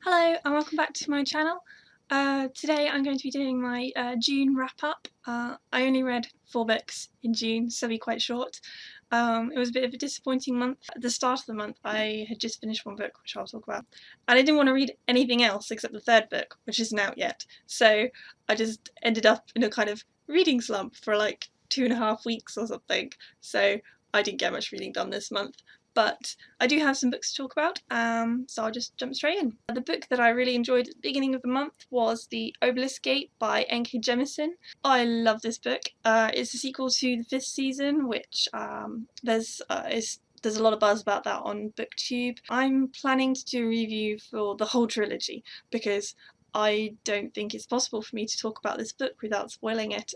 Hello and welcome back to my channel. Today I'm going to be doing my June wrap-up. I only read 4 books in June, so it'll be quite short. It was a bit of a disappointing month. At the start of the month I had just finished one book, which I'll talk about, and I didn't want to read anything else except the third book, which isn't out yet. So I just ended up in a kind of reading slump for like 2.5 weeks or something. So I didn't get much reading done this month. But I do have some books to talk about, so I'll just jump straight in. The book that I really enjoyed at the beginning of the month was the Obelis Gate by Jemisin. I love this book. It's a sequel to the 5th season, which there's a lot of buzz about that on BookTube. I'm planning to do a review for the whole trilogy because I don't think it's possible for me to talk about this book without spoiling it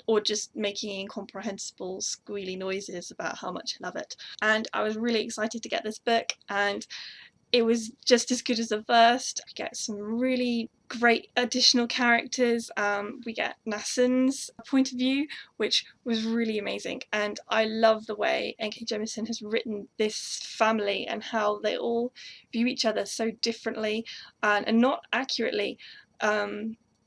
or just making incomprehensible squealy noises about how much I love it. And I was really excited to get this book, and it was just as good as the first. We get some really great additional characters. We get Nassen's point of view, which was really amazing, and I love the way N.K. Jemisin has written this family and how they all view each other so differently and not accurately.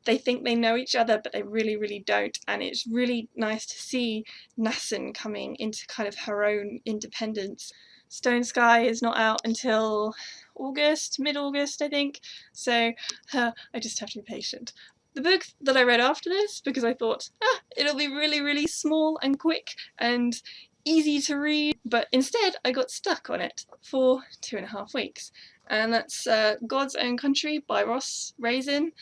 They think they know each other, but they really don't, and it's really nice to see Nassen coming into kind of her own independence. Stone Sky is not out until August, mid-August I think, so I just have to be patient. The book that I read after this, because I thought, it'll be really small and quick and easy to read, but instead I got stuck on it for 2.5 weeks, and that's God's Own Country by Raisin.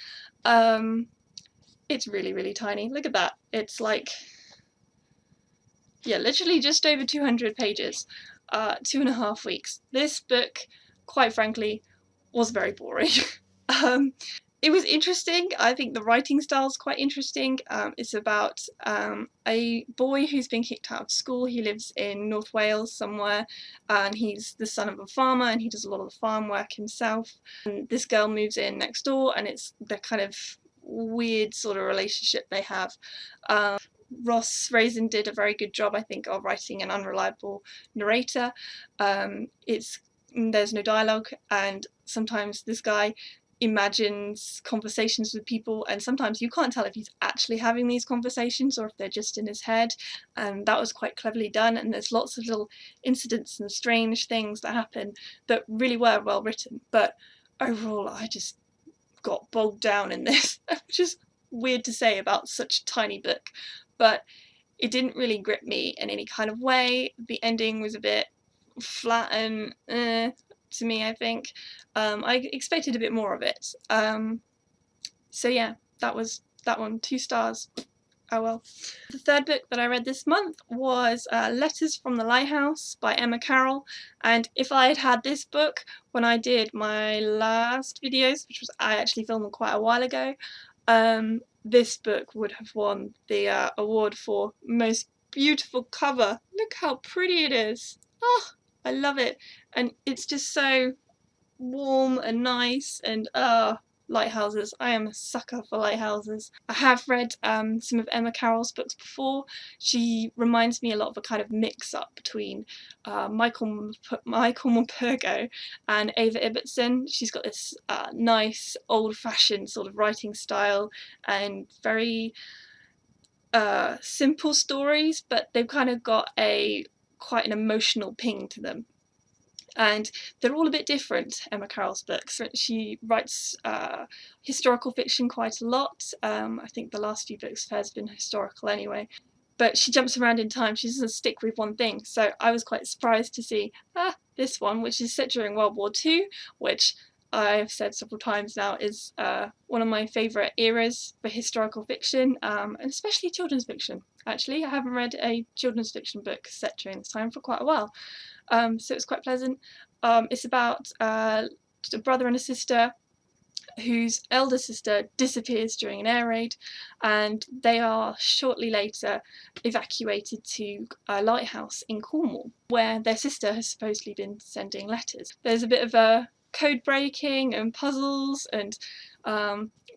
It's really tiny. Look at that. It's like, yeah, literally just over 200 pages. 2.5 weeks. This book, quite frankly, was very boring. It was interesting. I think the writing style is quite interesting. It's about a boy who's been kicked out of school. He lives in North Wales somewhere, and he's the son of a farmer, and he does a lot of the farm work himself. And this girl moves in next door, and it's the kind of weird sort of relationship they have. Raisin did a very good job, I think, of writing an unreliable narrator. There's no dialogue, and sometimes this guy imagines conversations with people, and sometimes you can't tell if he's actually having these conversations or if they're just in his head, and that was quite cleverly done. And there's lots of little incidents and strange things that happen that really were well written, but overall I just got bogged down in this, which is weird to say about such a tiny book, but it didn't really grip me in any kind of way. The ending was a bit flat and to me, I think. I expected a bit more of it. So yeah, that was that one. 2 stars. Oh well. The third book that I read this month was Letters from the Lighthouse by Carroll, and if I had had this book when I did my last videos, which was I actually filmed them quite a while ago, this book would have won the award for most beautiful cover. Look how pretty it is. Oh, I love it, and it's just so warm and nice, and lighthouses. I am a sucker for lighthouses. I have read some of Emma Carroll's books before. She reminds me a lot of a kind of mix-up between Michael Morpurgo and Eva Ibbotson. She's got this nice old-fashioned sort of writing style and very simple stories, but they've kind of got quite an emotional ping to them. And they're all a bit different, Emma Carroll's books. She writes historical fiction quite a lot. I think the last few books of hers have been historical anyway. But she jumps around in time. She doesn't stick with one thing. So I was quite surprised to see this one, which is set during World War II, which I've said several times now is one of my favourite eras for historical fiction, and especially children's fiction. Actually, I haven't read a children's fiction book set during this time for quite a while. So it's quite pleasant. It's about a brother and a sister whose elder sister disappears during an air raid, and they are shortly later evacuated to a lighthouse in Cornwall, where their sister has supposedly been sending letters. There's a bit of a code breaking and puzzles, and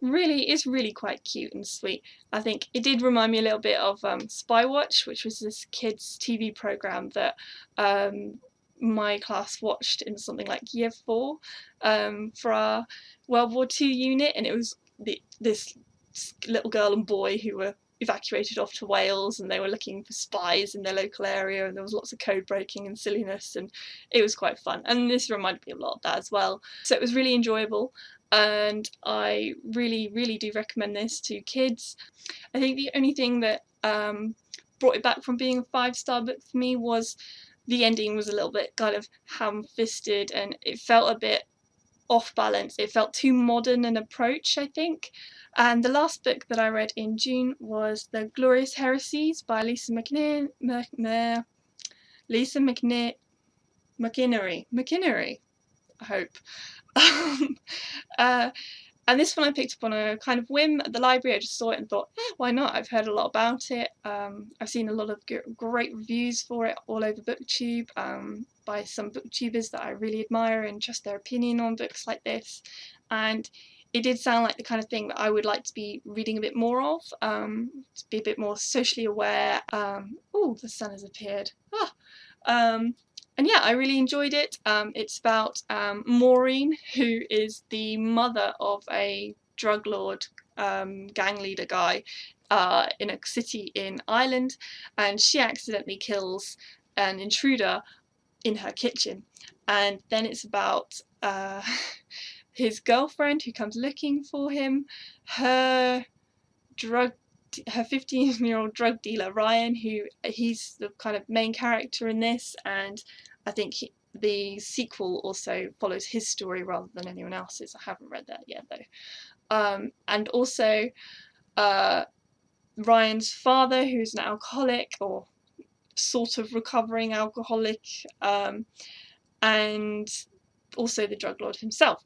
it's really quite cute and sweet. I think it did remind me a little bit of Spy Watch, which was this kids TV program that my class watched in something like year 4 for our World War II unit, and it was this little girl and boy who were evacuated off to Wales, and they were looking for spies in their local area, and there was lots of code breaking and silliness, and it was quite fun, and this reminded me a lot of that as well. So it was really enjoyable, and I really do recommend this to kids. I think the only thing that brought it back from being a 5-star book for me was the ending was a little bit kind of ham-fisted, and it felt a bit off balance. It felt too modern an approach, I think. And the last book that I read in June was The Glorious Heresies by Lisa McInerney, I hope. uh, and this one I picked up on a kind of whim at the library. I just saw it and thought, why not? I've heard a lot about it. I've seen a lot of great reviews for it all over BookTube by some booktubers that I really admire and trust their opinion on books like this. And it did sound like the kind of thing that I would like to be reading a bit more of, to be a bit more socially aware. Oh, the sun has appeared. And yeah, I really enjoyed it. It's about Maureen, who is the mother of a drug lord, gang leader guy in a city in Ireland, and she accidentally kills an intruder in her kitchen. And then it's about his girlfriend who comes looking for him, her 15-year-old drug dealer Ryan, he's the kind of main character in this, and I think the sequel also follows his story rather than anyone else's. I haven't read that yet though. And also Ryan's father, who's an alcoholic or sort of recovering alcoholic, and also the drug lord himself.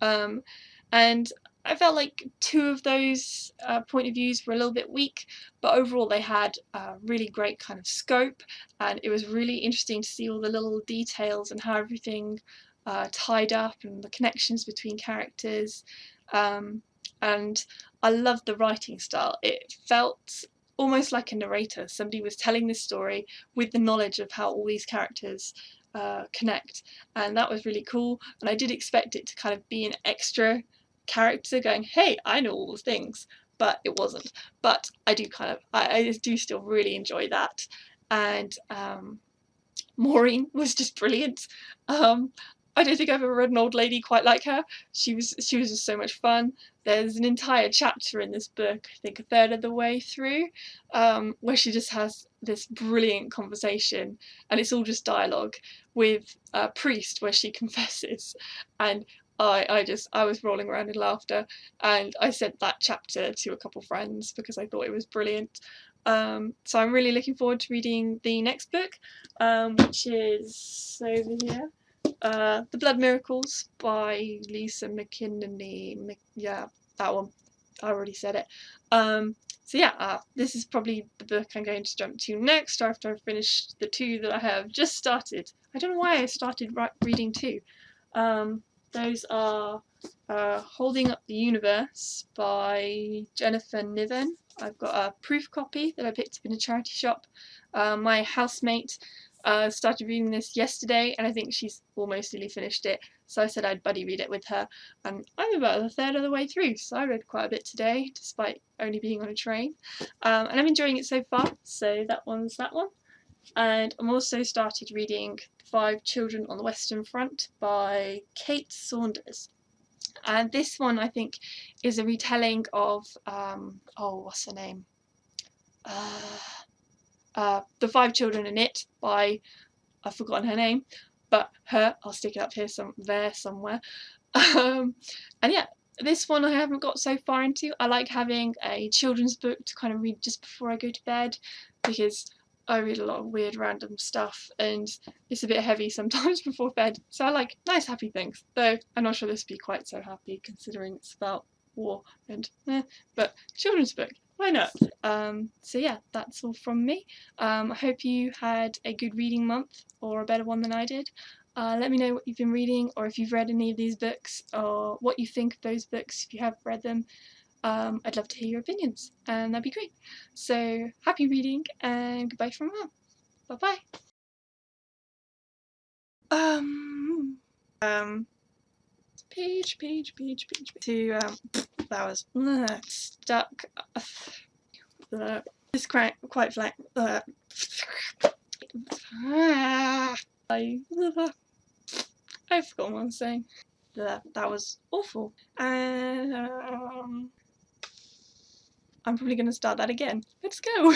And I felt like 2 of those point of views were a little bit weak, but overall they had a really great kind of scope, and it was really interesting to see all the little details and how everything tied up and the connections between characters. And I loved the writing style. It felt almost like a narrator. Somebody was telling this story with the knowledge of how all these characters connect, and that was really cool. And I did expect it to kind of be an extra character going, hey, I know all the things, but it wasn't. But I do still really enjoy that. And Maureen was just brilliant. I don't think I've ever read an old lady quite like her. She was just so much fun. There's an entire chapter in this book, I think a third of the way through, where she just has this brilliant conversation, and it's all just dialogue with a priest where she confesses, and I was rolling around in laughter, and I sent that chapter to a couple friends because I thought it was brilliant. So I'm really looking forward to reading the next book, which is over here. The Blood Miracles by Lisa McInerney. Yeah, that one. I already said it. So yeah, this is probably the book I'm going to jump to next after I've finished the 2 that I have just started. I don't know why I started reading 2. Those are Holding Up the Universe by Niven. I've got a proof copy that I picked up in a charity shop. My housemate started reading this yesterday, and I think she's almost nearly finished it, so I said I'd buddy read it with her, and I'm about a third of the way through, so I read quite a bit today despite only being on a train, and I'm enjoying it so far. So that one's that one. And I'm also started reading 5 Children on the Western Front by Kate Saunders. And this one, I think, is a retelling of, what's her name? The 5 Children in It by, I've forgotten her name, but I'll stick it up here, there somewhere. And yeah, this one I haven't got so far into. I like having a children's book to kind of read just before I go to bed, because I read a lot of weird random stuff and it's a bit heavy sometimes before bed, so I like nice happy things, though I'm not sure this would be quite so happy considering it's about war and but children's book, why not? So yeah, that's all from me. I hope you had a good reading month, or a better one than I did. Let me know what you've been reading, or if you've read any of these books, or what you think of those books if you have read them. I'd love to hear your opinions, and that'd be great. So happy reading, and goodbye from mum. Bye bye. Page. To that was stuck. This quite flat. I forgot what I was saying. That was awful. And I'm probably going to start that again. Let's go.